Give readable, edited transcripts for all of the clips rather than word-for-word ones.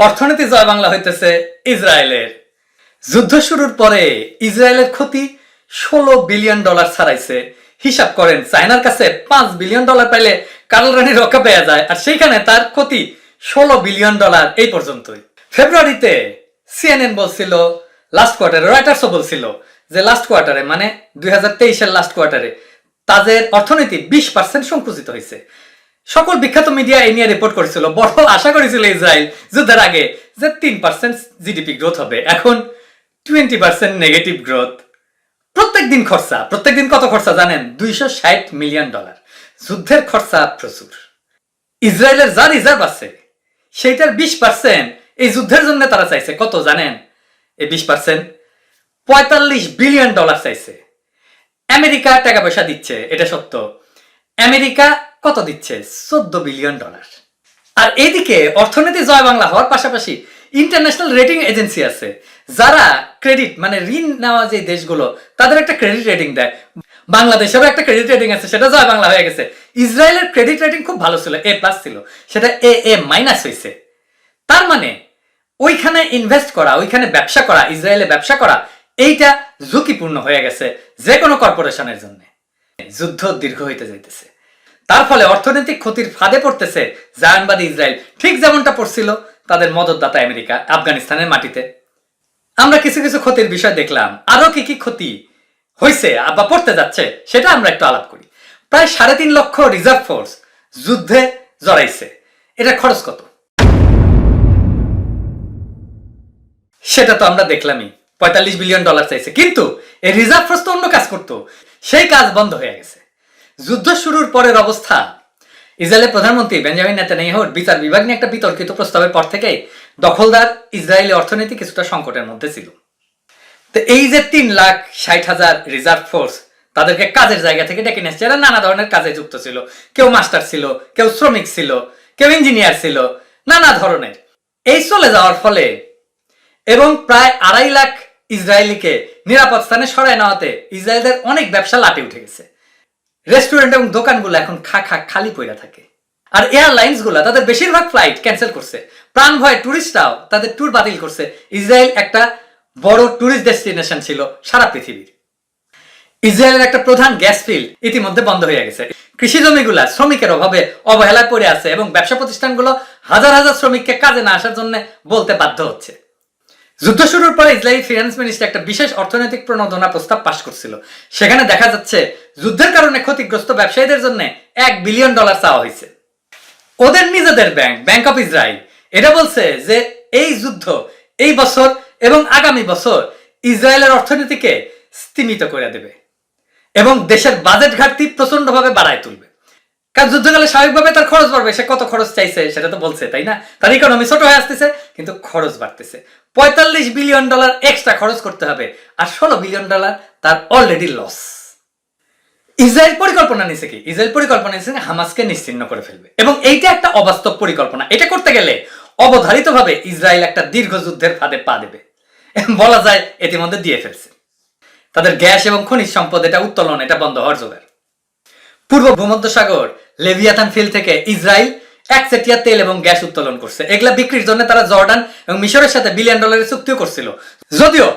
অর্থনীতি জয় বাংলা হইতেছে ইসরায়েলের। যুদ্ধ শুরুর পরে ইসরায়েলের ক্ষতি $16 বিলিয়ন ছাড়াইছে। হিসাব করেন, চায়নার কাছে $5 বিলিয়ন পাইলে কার্ল রানী রক্ষা পেয়ে যায়, আর সেইখানে তার ক্ষতি $16 বিলিয়ন এই পর্যন্তই। ফেব্রুয়ারিতে সিএনএন বলছিল লাস্ট কোয়ার্টারে, রয়টার্সও বলছিল যে লাস্ট কোয়ার্টারে মানে 2023-এর লাস্ট কোয়ার্টারে তাদের অর্থনীতি 20% সংকুচিত হয়েছে। সকল বিখ্যাত মিডিয়া এই নিয়ে রিপোর্ট করেছিল। বড় আশা করেছিল ইসরায়েল যুদ্ধের আগে যে 3% জিডিপি গ্রোথ হবে, এখন 20% নেগেটিভ গ্রোথ। প্রত্যেকদিন খরচা, প্রত্যেকদিন কত খরচা জানেন? $260 মিলিয়ন। যুদ্ধের খরচা প্রচুর। ইসরায়েলের যা রিজার্ভ আছে সেইটার 20% এই যুদ্ধের জন্য তারা চাইছে। কত জানেন? এই 20% $45 বিলিয়ন চাইছে। আমেরিকা টাকা পয়সা দিচ্ছে, এটা সত্য। আমেরিকা কত দিচ্ছে? $14 বিলিয়ন। আর এইদিকে অর্থনীতি জয় বাংলা হওয়ার পাশাপাশি ইন্টারন্যাশনাল রেটিং এজেন্সি আছে যারা ক্রেডিট মানে ঋণ নেওয়া যে দেশগুলো তাদের একটা ক্রেডিট রেটিং দেয়। বাংলাদেশেরও একটা ক্রেডিট রেটিং আছে, সেটা জয় বাংলা হয়ে গেছে। ইসরায়েলের ক্রেডিট রেটিং খুব ভালো ছিল, A+ ছিল, সেটা AA- হয়েছে। তার মানে ওইখানে ইনভেস্ট করা, ওইখানে ব্যবসা করা, ইসরায়েলে ব্যবসা করা এইটা ঝুঁকিপূর্ণ হয়ে গেছে যে কোনো কর্পোরেশনের জন্য। যুদ্ধ দীর্ঘ হইতে যাইতেছে, তার ফলে অর্থনৈতিক ক্ষতির ফাঁদে পড়তেছে জায়নবাদী ইসরায়েল, ঠিক যেমনটা পড়ছিল তাদের মদতদাতা আমেরিকা আফগানিস্তানের মাটিতে। আমরা কিছু কিছু ক্ষতির বিষয় দেখলাম, আরো কি কি ক্ষতি হয়েছে বা পড়তে যাচ্ছে সেটা আমরা একটু আলাপ করি। প্রায় 3.5 লক্ষ রিজার্ভ ফোর্স যুদ্ধে জড়াইছে। এটা খরচ কত সেটা তো আমরা দেখলামই, $45 বিলিয়ন চাইছে। কিন্তু এই রিজার্ভ ফোর্স তো অন্য কাজ করতো, সেই কাজ বন্ধ হয়ে গেছে। যুদ্ধ শুরুর পরের অবস্থা, ইসরায়েলের প্রধানমন্ত্রী বেঞ্জামিন নেতানিয়াহুর বিচার বিভাগ নিয়ে একটা বিতর্কিত প্রস্তাবের পর থেকেই দখলদার ইসরায়েলি অর্থনীতি কিছুটা সংকটের মধ্যে ছিল। তো এই যে 3,60,000 রিজার্ভ ফোর্স, তাদেরকে কাজের জায়গা থেকে ডেকে নিয়েছে। এরা নানা ধরনের কাজে যুক্ত ছিল, কেউ মাস্টার ছিল, কেউ শ্রমিক ছিল, কেউ ইঞ্জিনিয়ার ছিল, নানা ধরনের। এই চলে যাওয়ার ফলে এবং প্রায় 2.5 লাখ ইসরায়েলিকে নিরাপদ স্থানে সরায় নেওয়াতে ইসরায়েলের অনেক ব্যবসা লাটে উঠে গেছে। রেস্টুরেন্ট এবং দোকানগুলো এখন খালি পড়ে থাকে। আর এয়ারলাইন্স গুলা তাদের বেশিরভাগ ফ্লাইট ক্যান্সেল করছে। প্রাণ ভয়ে টুরিস্টরাও তাদের ট্যুর বাতিল করছে। ইসরায়েল একটা বড় টুরিস্ট ডেস্টিনেশন ছিল সারা পৃথিবীর। ইসরায়েলের একটা প্রধান গ্যাস ফিল্ড ইতিমধ্যে বন্ধ হয়ে গেছে। কৃষি জমিগুলা শ্রমিকের অভাবে অবহেলায় পড়ে আছে এবং ব্যবসা প্রতিষ্ঠানগুলো হাজার হাজার শ্রমিককে কাজে না আসার জন্য বলতে বাধ্য হচ্ছে। যুদ্ধ শুরুর পরে ইসরায়েলি ফিনান্স মিনিস্টার একটা বিশেষ অর্থনৈতিক প্রণোদনা প্রস্তাব পাশ করছিল। সেখানে দেখা যাচ্ছে যুদ্ধের কারণে ক্ষতিগ্রস্ত ব্যবসায়ীদের জন্য $1 বিলিয়ন চাওয়া হয়েছে। ওদের নিজেদের ব্যাংক অফ ইসরায়েল এটা বলছে যে এই যুদ্ধ এই বছর এবং আগামী বছর ইসরায়েলের অর্থনীতিকে স্তিমিত করে দেবে এবং দেশের বাজেট ঘাটতি প্রচন্ডভাবে বাড়ায় তুলবে। কারণ যুদ্ধকালে স্বাভাবিকভাবে তার খরচ বাড়বে। সে কত খরচ চাইছে সেটা তো বলছে, তাই না? তার ইকোনমি ছোট হয়ে আসতেছে কিন্তু খরচ বাড়তেছে। $45 বিলিয়ন এক্সট্রা খরচ করতে হবে, আর $16 বিলিয়ন তার অলরেডি লস। ইসরায়েল পরিকল্পনা নিছে কি? ইসরায়েল পরিকল্পনা নিছে হামাসকে নিশ্চিহ্ন করে ফেলবে, এবং এইটা একটা অবাস্তব পরিকল্পনা। এটা করতে গেলে অবধারিতভাবে ইসরায়েল একটা দীর্ঘ যুদ্ধের ফাঁদে পা দেবে, বলা যায় ইতিমধ্যে দিয়ে ফেলছে। তাদের গ্যাস এবং খনিজ সম্পদ এটা উত্তোলন, এটা বন্ধ হওয়ার জোগাড়। পূর্ব ভূমধ্যসাগর লেভিয়াথান ফিল্ড থেকে ইসরায়েল একচেটিয়া তেল এবং গ্যাস উত্তোলন করছে। এগুলা বিক্রির জন্য তারা জর্ডান এবং মিশরের সাথে $1 বিলিয়ন চুক্তিও করছিল, যদিও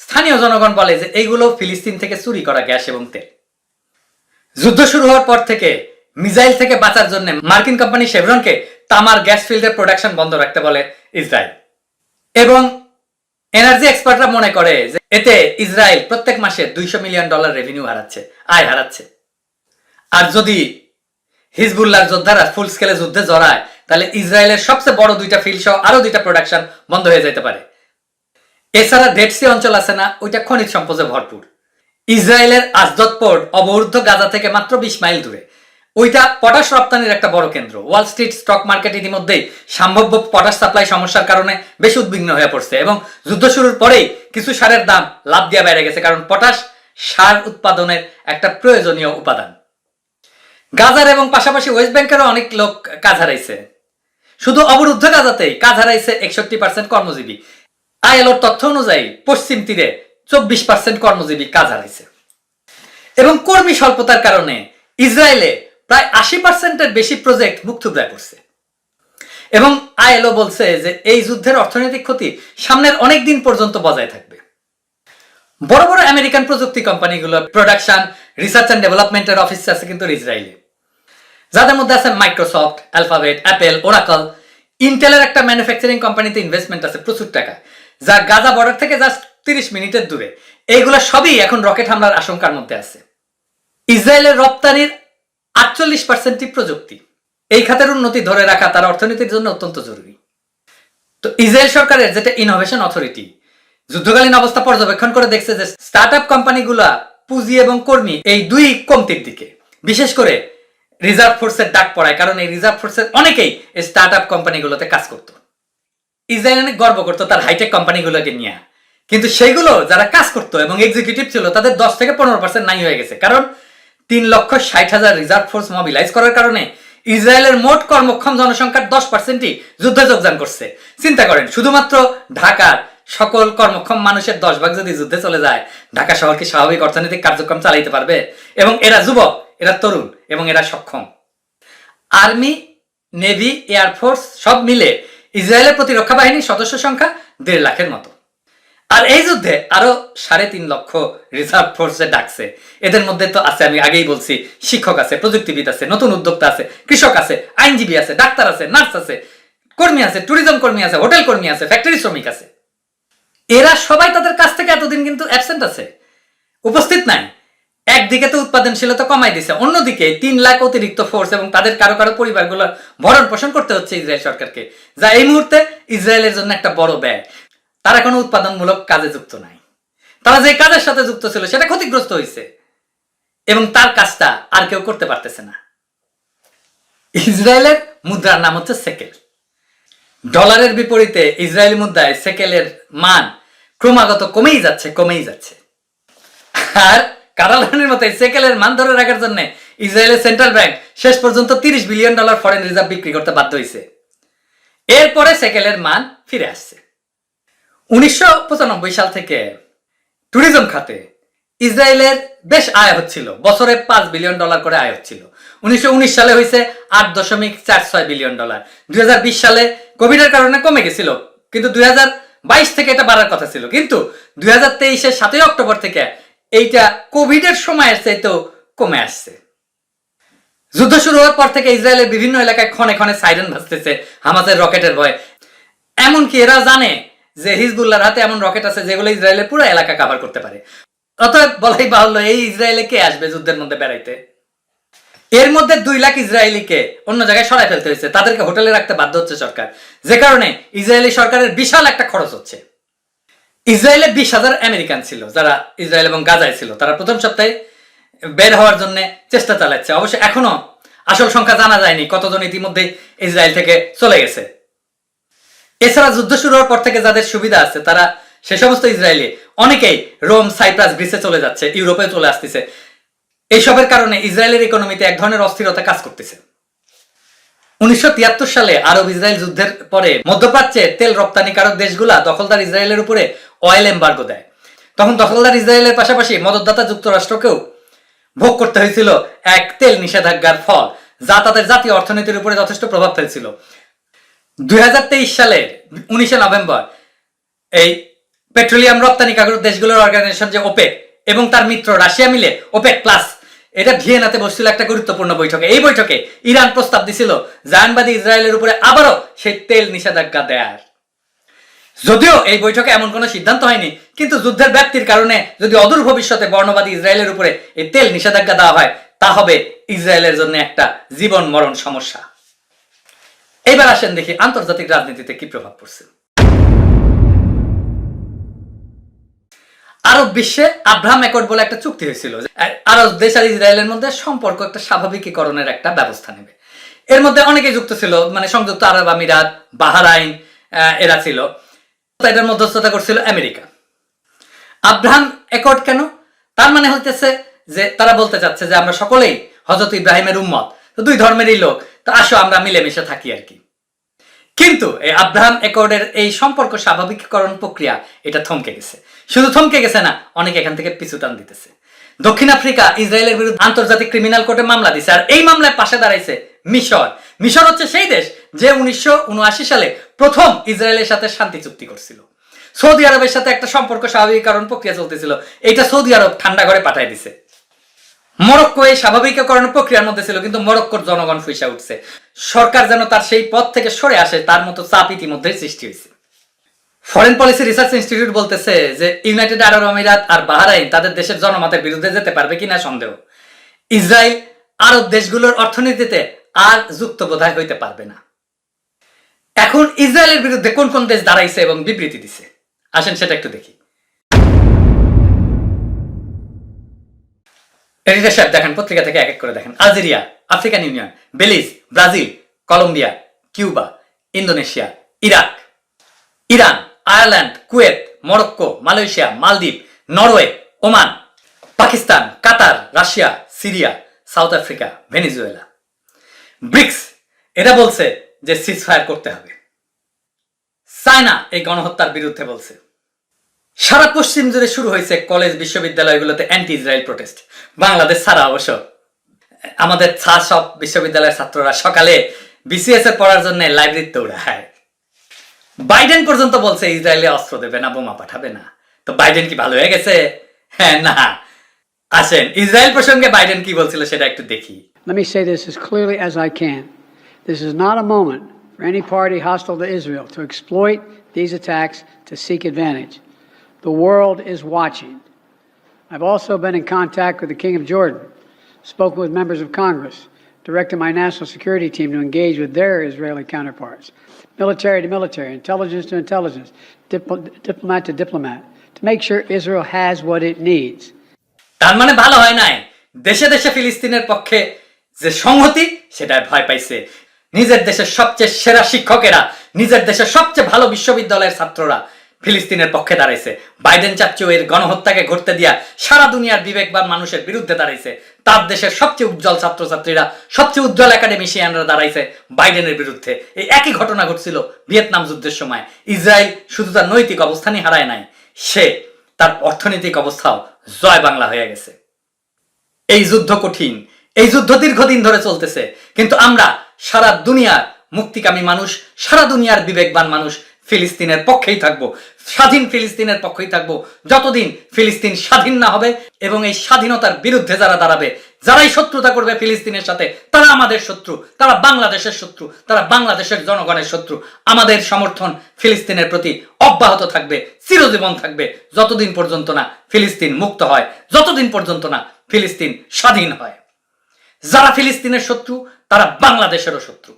স্থানীয় জনগণ বলে যে এইগুলো ফিলিস্তিন থেকে চুরি করা গ্যাস এবং তেল। যুদ্ধ শুরু হওয়ার পর থেকে মিসাইল থেকে বাঁচার জন্য মার্কিন কোম্পানি শেভরনকে তামার গ্যাস ফিল্ডের প্রোডাকশন বন্ধ রাখতে বলে ইসরায়েল, এবং এনার্জি এক্সপার্টরা মনে করে যে এতে ইসরায়েল প্রত্যেক মাসে $200 মিলিয়ন রেভিনিউ আয় হারাচ্ছে। আর যদি হিজবুল্লাহর যোদ্ধারা ফুল স্কেলে যুদ্ধে জড়ায় তাহলে ইসরায়েলের সবচেয়ে বড় 2টা ফিল্ড সহ আরো 2টা প্রোডাকশন বন্ধ হয়ে যেতে পারে। এছাড়া ডেড সি অঞ্চল আছে না, ওইটা খনিজ সম্পদে ভরপুর। ইসরায়েলের আজদদ পোর্ট অবরুদ্ধ গাজা থেকে মাত্র 20 মাইল দূরে। ওইটা পটাশ রপ্তানির একটা বড় কেন্দ্র। ওয়াল স্ট্রিট স্টক মার্কেট ইতিমধ্যেই সম্ভাব্য পটাশ সাপ্লাই সমস্যার কারণে বেশ উদ্বিগ্ন হয়ে পড়ছে, এবং যুদ্ধ শুরুর পরেই কিছু সারের দাম লাভ দিয়ে বেড়ে গেছে, কারণ পটাশ সার উৎপাদনের একটা প্রয়োজনীয় উপাদান। গাজার এবং পাশাপাশি ওয়েস্ট ব্যাংকেরও অনেক লোক কাজ হারাইছে। শুধু অবরুদ্ধ গাজাতেই কাজ হারাইছে 61% কর্মজীবী। আইএলওর তথ্য অনুযায়ী পশ্চিম তীরে 24% কর্মজীবী কাজ হারাইছে। এবং কর্মী স্বল্পতার কারণে ইসরায়েলে প্রায় 80%-এর বেশি প্রজেক্ট মুখ থুবড়ে পড়ছে। এবং আইএলও বলছে যে এই যুদ্ধের অর্থনৈতিক ক্ষতি সামনের অনেক দিন পর্যন্ত বজায় থাকবে। বড় বড় আমেরিকান প্রযুক্তি কোম্পানিগুলো প্রোডাকশন, রিসার্চ অ্যান্ড ডেভেলপমেন্টের অফিস আছে কিন্তু ইসরায়েলে, যাদের মধ্যে আছে মাইক্রোসফট, অ্যালফাবেট, অ্যাপেল, ওরাকল, ইন্টেলের একটা ম্যানুফ্যাকচারিং কোম্পানিতে ইনভেস্টমেন্ট আছে প্রচুর টাকা, যা গাজা বর্ডার থেকে জাস্ট 30 মিনিটের দূরে। এইগুলো সবই এখন রকেট হামলার আশঙ্কার মধ্যে আছে। ইসরায়েলের রপ্তানির 48% প্রযুক্তি। এই খাতের উন্নতি ধরে রাখা তার অর্থনীতির জন্য অত্যন্ত জরুরি। তো ইসরায়েল সরকারের যেটা ইনোভেশন অথরিটি যুদ্ধকালীন অবস্থা পর্যবেক্ষণ করে দেখছে যে স্টার্ট আপ কোম্পানিগুলা পুঁজি এবং কর্মী এই দুই কমতির দিকে, বিশেষ করে রিজার্ভ ফোর্সের ডাক পড়ায়, কারণ এই রিজার্ভ ফোর্সের অনেকেই এই স্টার্ট আপ কোম্পানিগুলোতে কাজ করত। ইসরায়েল অনেক গর্ব করতো তার হাইটেক কোম্পানিগুলোকে নিয়ে, কিন্তু সেইগুলো যারা কাজ করতো এবং এক্সিকিউটিভ ছিল তাদের 10 থেকে 15% নাই হয়ে গেছে, কারণ 3,60,000 রিজার্ভ ফোর্স মোবিলাইজ করার কারণে ইসরায়েলের মোট কর্মক্ষম জনসংখ্যার 10%ই যুদ্ধে যোগদান করছে। চিন্তা করেন, শুধুমাত্র ঢাকার সকল কর্মক্ষম মানুষের 10 ভাগ যদি যুদ্ধে চলে যায়, ঢাকা শহর কি স্বাভাবিক অর্থনৈতিক কার্যক্রম চালাইতে পারবে? এবং এরা যুবক, এরা তরুণ এবং এরা সক্ষম। আর্মি, নেভি, এয়ারফোর্স সব মিলে ইসরায়েলের প্রতিরক্ষা বাহিনীর সদস্য সংখ্যা 1.5 লাখের মতো। আর এই যুদ্ধে আরো 3.5 লক্ষ রিজার্ভ ফোর্সে ডাকছে। এদের মধ্যে তো আছে, আমি আগেই বলছি, শিক্ষক আছে, প্রযুক্তিবিদ আছে, নতুন উদ্যোক্তা আছে, কৃষক আছে, আইনজীবী আছে, ডাক্তার আছে, নার্স আছে, কর্মী আছে, ট্যুরিজম কর্মী আছে, হোটেল কর্মী আছে, ফ্যাক্টরি শ্রমিক আছে। এরা সবাই তাদের কাছ থেকে এতদিন কিন্তু অ্যাবসেন্ট আছে, উপস্থিত নাই। একদিকে তো উৎপাদনশীলতা কমাই দিছে, অন্যদিকে 3 লাখ অতিরিক্ত ফোর্স এবং তাদের কারো কারো পরিবারগুলোর ভরণ পোষণ করতে হচ্ছে ইসরায়েল সরকারকে, যা এই মুহূর্তে ইসরায়েলের জন্য একটা বড় ব্যয়। তারা কোনো উৎপাদনমূলক কাজে যুক্ত নাই, তারা যে কাজের সাথে যুক্ত ছিল সেটা ক্ষতিগ্রস্ত হয়েছে এবং তার কাজটা আর কেউ করতে পারতেছে না। ইসরায়েলের মুদ্রার নাম হচ্ছে সেকেল। ডলারের বিপরীতে ইসরায়েলি মুদ্রায় সেকেলের মান ক্রমাগত কমেই যাচ্ছে। আর কারালানের মতো সেকেলের মান ধরে রাখার জন্য ইসরায়েলের সেন্ট্রাল ব্যাংক শেষ পর্যন্ত $30 বিলিয়ন ফরেন রিজার্ভ বিক্রি করতে বাধ্য হয়েছে। এরপরে সেকেলের মান ফিরে আসছে। 1995 সাল থেকে ট্যুরিজম খাতে ইসরায়েলের বেশ আয় হচ্ছিল, বছরে $5 বিলিয়ন করে আয় হচ্ছিল। 1919 সালে হয়েছে $8.46 বিলিয়ন। 2020 সালে কোভিডের কারণে কমে গেছিল, কিন্তু 2022 থেকে এটা বাড়ার কথা ছিল, কিন্তু 2023-এর 7 অক্টোবর থেকে এইটা কোভিডের সময়ের চাইতেও কমে আসছে। যুদ্ধ শুরু হওয়ার পর থেকে ইসরায়েলের বিভিন্ন এলাকায় ক্ষণে ক্ষণে সাইরেন বাজতেছে হামাসের রকেটের ভয়। এমনকি এরা জানে যে হিজবুল্লাহর হাতে এমন রকেট আছে যেগুলো ইসরায়েলের পুরো এলাকা কভার করতে পারে। অতএব বলাই বাহুল্য, এই ইসরায়েলে কে আসবে যুদ্ধের মধ্যে বেড়াইতে? এর মধ্যে 2 লাখ ইসরায়েলিকে অন্য জায়গায় সরাই ফেলতে হয়েছে, তাদেরকে হোটেলে রাখতে বাধ্য হচ্ছে সরকার, যে কারণে ইসরায়েলি সরকারের বিশাল একটা খরচ হচ্ছে। ইসরায়েলে 20,000 আমেরিকান ছিল যারা ইসরায়েল এবং গাজায় ছিল, তারা প্রথম সপ্তাহে বের হওয়ার জন্য চেষ্টা চালাচ্ছে। অবশ্য এখনো আসল সংখ্যা জানা যায়নি কতজন ইতিমধ্যে ইসরায়েল থেকে চলে গেছে। এছাড়া যুদ্ধ শুরু হওয়ার পর থেকে যাদের সুবিধা আছে তারা সে সমস্ত ইসরায়েলি অনেকেই রোম, সাইপ্রাস, গ্রিসে চলে যাচ্ছে, ইউরোপে চলে আসতেছে। এইসবের কারণে ইসরায়েলের ইকোনমিতে এক ধরনের অস্থিরতা কাজ করতেছে। 1973 সালে আরব ইসরায়েল যুদ্ধের পরে মধ্যপ্রাচ্যে তেল রপ্তানিকারক দেশগুলা দখলদার ইসরায়েলের উপরে অয়েল এম্বার্গো দেয়। তখন দখলদার ইসরায়েলের পাশাপাশি মদতদাতা যুক্তরাষ্ট্রকেও ভোগ করতে হয়েছিল এক তেল নিষেধাজ্ঞার ফল, যা তাদের জাতীয় অর্থনীতির উপরে যথেষ্ট প্রভাব ফেলছিল। 2023 সালের 19 নভেম্বর এই পেট্রোলিয়াম রপ্তানিকারক দেশগুলোর অর্গানাইজেশন যে ওপেক এবং তার মিত্র রাশিয়া মিলে ওপেক প্লাস, এটা ভিয়েনাতে বসছিল একটা গুরুত্বপূর্ণ বৈঠকে। এই বৈঠকে ইরান প্রস্তাব দিছিল জায়নবাদী ইসরায়েলের উপরে আবারও সেই তেল নিষেধাজ্ঞা দেয়ার। যদিও এই বৈঠকে এমন কোনো সিদ্ধান্ত হয়নি, কিন্তু যুদ্ধের ব্যাপ্তির কারণে যদি অদূর ভবিষ্যতে বর্ণবাদী ইসরায়েলের উপরে এই তেল নিষেধাজ্ঞা দেওয়া হয়, তা হবে ইসরায়েলের জন্য একটা জীবন মরণ সমস্যা। এবার আসেন দেখি আন্তর্জাতিক রাজনীতিতে কি প্রভাব পড়ছে। আরব বিশ্বে আব্রাহাম অ্যাকর্ড বলে একটা চুক্তি হয়েছিল, আরব দেশ আর ইসরায়েলের মধ্যে সম্পর্ক একটা স্বাভাবিকীকরণের একটা ব্যবস্থা নেবে। এর মধ্যে অনেকেই যুক্ত ছিল, মানে সংযুক্ত আরব আমিরাত, বাহরাইন, এরা ছিল। এটার মধ্যস্থতা করছিল আমেরিকা। আব্রাহাম অ্যাকর্ড কেন? তার মানে হইতেছে যে তারা বলতে চাচ্ছে যে আমরা সকলেই হযরত ইব্রাহিমের উম্মত, তো দুই ধর্মেরই লোক, তো আসো আমরা মিলেমিশে থাকি আর কি। কিন্তু এই আব্রাহাম অ্যাকর্ডের এই সম্পর্ক স্বাভাবিকীকরণ প্রক্রিয়া এটা থমকে গেছে। শুধু থমকে গেছে না, অনেকে এখান থেকে পিছু টান দিতেছে। দক্ষিণ আফ্রিকা ইসরায়েলের বিরুদ্ধে আন্তর্জাতিক ক্রিমিনাল কোর্টে মামলা দিছে, আর এই মামলায় পাশে দাঁড়াইছে মিশর। মিশর হচ্ছে সেই দেশ যে 1979 সালে প্রথম ইসরায়েলের সাথে শান্তি চুক্তি করছিল। সৌদি আরবের সাথে একটা সম্পর্ক স্বাভাবিকীকরণ প্রক্রিয়া চলতেছিল, এটা সৌদি আরব ঠান্ডা ঘরে পাঠায় দিছে। মরক্কো এই স্বাভাবিকীকরণ প্রক্রিয়ার মধ্যে ছিল, কিন্তু মরক্কোর জনগণ ফুইসা উঠছে। সরকার যেন তার সেই পথ থেকে সরে আসে, তার মতো চাপ ইতিমধ্যেই সৃষ্টি হয়েছে। ফরেন পলিসি রিসার্চ ইনস্টিটিউট বলতেছে যে ইউনাইটেড আরব আমিরাত আর বাহরাইন তাদের দেশের জনমতের বিরুদ্ধে যেতে পারবে কিনা সন্দেহ। ইসরায়েল আরব দেশগুলোর অর্থনীতিতে আর যুক্ত বোধহয় হইতে পারবে না। এখন ইসরায়েলের বিরুদ্ধে কোন কোন দেশ দাঁড়াইছে এবং বিবৃতি দিছে, আসেন সেটা একটু দেখি। এডিটর সাহেব দেখেন, পত্রিকা থেকে এক এক করে দেখেন। Algeria, African Union, Belize, Brazil, Colombia, Cuba, Indonesia, Iraq, Iran, Ireland, Kuwait, Morocco, Malaysia, মালদ্বীপ, Norway, Oman, Pakistan, Qatar, Russia, Syria, South Africa, Venezuela. BRICS এটা বলছে যে সিজফায়ার করতে হবে। চায়না এই গণহত্যার বিরুদ্ধে বলছে। সারা পশ্চিম জুড়ে শুরু হয়েছে কলেজ বিশ্ববিদ্যালয়গুলোতে অ্যান্টি ইসরায়েল প্রোটেস্ট। বাংলাদেশ ছাড়া অবশ্য। আমাদের সব বিশ্ববিদ্যালয়ের ছাত্ররা সকালে বিসিএস এর পড়ার জন্য লাইব্রেরিতে দৌড়ায়। বাইডেন পর্যন্ত বলছে ইসরায়েলে অস্ত্র দেবে না, বোমা পাঠাবে না। তো বাইডেন কি ভালো হয়ে গেছে? হ্যাঁ, না। আসেন ইসরায়েল প্রসঙ্গে বাইডেন কি বলছিল সেটা একটু দেখি। Let me say this as clearly as I can. This is not a moment for any party hostile to Israel to exploit these attacks to seek advantage. The world is watching. I've also been in contact with the King of Jordan, spoken with members of Congress, directed my national security team to engage with their Israeli counterparts, military to military, intelligence to intelligence, diplomat to diplomat, to make sure Israel has what it needs. তার মানে ভালো হয় নাই, দেশে দেশে ফিলিস্তিনের পক্ষে যে সংহতি সেটাই ভয় পাইছে। নিজের দেশের সবচেয়ে সেরা শিক্ষকেরা, নিজের দেশের সবচেয়ে ভালো বিশ্ববিদ্যালয়ের ছাত্ররা ফিলিস্তিনের পক্ষে দাঁড়াইছে। বাইডেন চাচ্চু এর গণহত্যাকে ঘটতে দিয়া সারা দুনিয়ার বিবেকবান মানুষের বিরুদ্ধে দাঁড়াইছে। তার দেশের সবচেয়ে উজ্জ্বল ছাত্রছাত্রীরা, সবচেয়ে উজ্জ্বল একাডেমিশিয়ানরা দাঁড়াইছে বাইডেনের বিরুদ্ধে। এই একই ঘটনা ঘটছিল ভিয়েতনাম যুদ্ধের সময়। ইসরায়েল শুধু তার নৈতিক অবস্থানই হারায় নাই, সে তার অর্থনৈতিক অবস্থাও জয় বাংলা হয়ে গেছে। এই যুদ্ধ কঠিন, এই যুদ্ধ দীর্ঘদিন ধরে চলতেছে, কিন্তু আমরা সারা দুনিয়ার মুক্তিকামী মানুষ, সারা দুনিয়ার বিবেকবান মানুষ ফিলিস্তিনের পক্ষেই থাকবো, স্বাধীন ফিলিস্তিনের পক্ষেই থাকবো যতদিন ফিলিস্তিন স্বাধীন না হবে। এবং এই স্বাধীনতার বিরুদ্ধে যারা দাঁড়াবে, যারাই শত্রুতা করবে ফিলিস্তিনের সাথে, তারা আমাদের শত্রু, তারা বাংলাদেশের শত্রু, তারা বাংলাদেশের জনগণের শত্রু। আমাদের সমর্থন ফিলিস্তিনের প্রতি অব্যাহত থাকবে, চিরজীবন থাকবে, যতদিন পর্যন্ত না ফিলিস্তিন মুক্ত হয়, যতদিন পর্যন্ত না ফিলিস্তিন স্বাধীন হয়। যারা ফিলিস্তিনের শত্রু তারা বাংলাদেশেরও শত্রু।